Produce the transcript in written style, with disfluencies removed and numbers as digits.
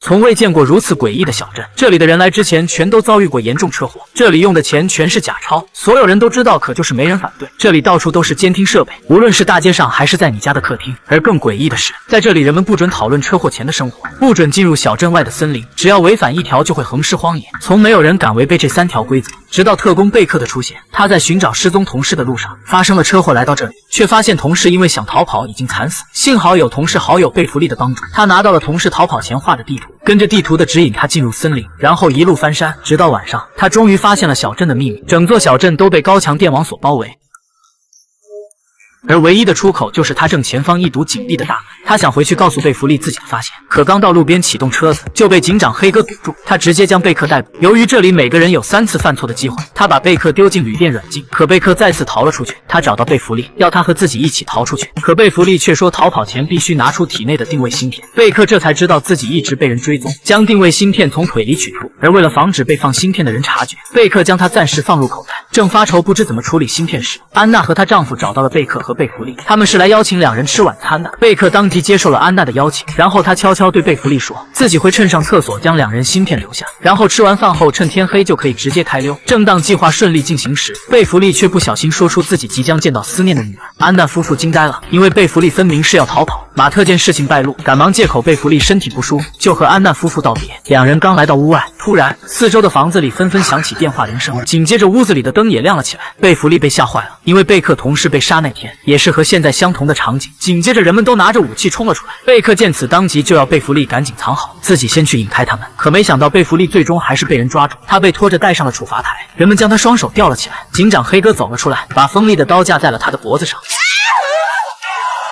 从未见过如此诡异的小镇，这里的人来之前全都遭遇过严重车祸，这里用的钱全是假钞，所有人都知道，可就是没人反对。这里到处都是监听设备，无论是大街上还是在你家的客厅。而更诡异的是，在这里人们不准讨论车祸前的生活，不准进入小镇外的森林，只要违反一条就会横尸荒野，从没有人敢违背这3条规则。直到特工贝克的出现，他在寻找失踪同事的路上发生了车祸，来到这里却发现同事因为想逃跑已经惨死，幸好有同事好友贝弗利的帮助，他拿到了同事逃跑前画的地图，跟着地图的指引他进入森林，然后一路翻山，直到晚上，他终于发现了小镇的秘密。整座小镇都被高墙电网所包围，而唯一的出口就是他正前方一堵紧闭的大门。他想回去告诉贝弗利自己的发现，可刚到路边启动车子，就被警长黑哥堵住。他直接将贝克逮捕。由于这里每个人有3次犯错的机会，他把贝克丢进旅店软禁。可贝克再次逃了出去。他找到贝弗利，要他和自己一起逃出去。可贝弗利却说逃跑前必须拿出体内的定位芯片。贝克这才知道自己一直被人追踪，将定位芯片从腿里取出。而为了防止被放芯片的人察觉，贝克将它暂时放入口袋。正发愁不知怎么处理芯片时，安娜和她丈夫找到了贝克和贝弗利，他们是来邀请2人吃晚餐的。贝克当即接受了安娜的邀请，然后他悄悄对贝弗利说自己会趁上厕所将2人芯片留下，然后吃完饭后趁天黑就可以直接开溜。正当计划顺利进行时，贝弗利却不小心说出自己即将见到思念的女儿。安娜夫妇惊呆了，因为贝弗利分明是要逃跑。马特见事情败露，赶忙借口贝弗利身体不舒服，就和安娜夫妇道别。2人刚来到屋外，突然四周的房子里纷纷响起电话铃声，紧接着屋子里的灯也亮了起来。贝弗利被吓坏了，因为贝克同事被杀那天也是和现在相同的场景。紧接着人们都拿着武器冲了出来，贝克见此当即就要贝弗利赶紧藏好，自己先去引开他们。可没想到贝弗利最终还是被人抓住，他被拖着带上了处罚台，人们将他双手吊了起来。警长黑哥走了出来，把锋利的刀架在了他的脖子上。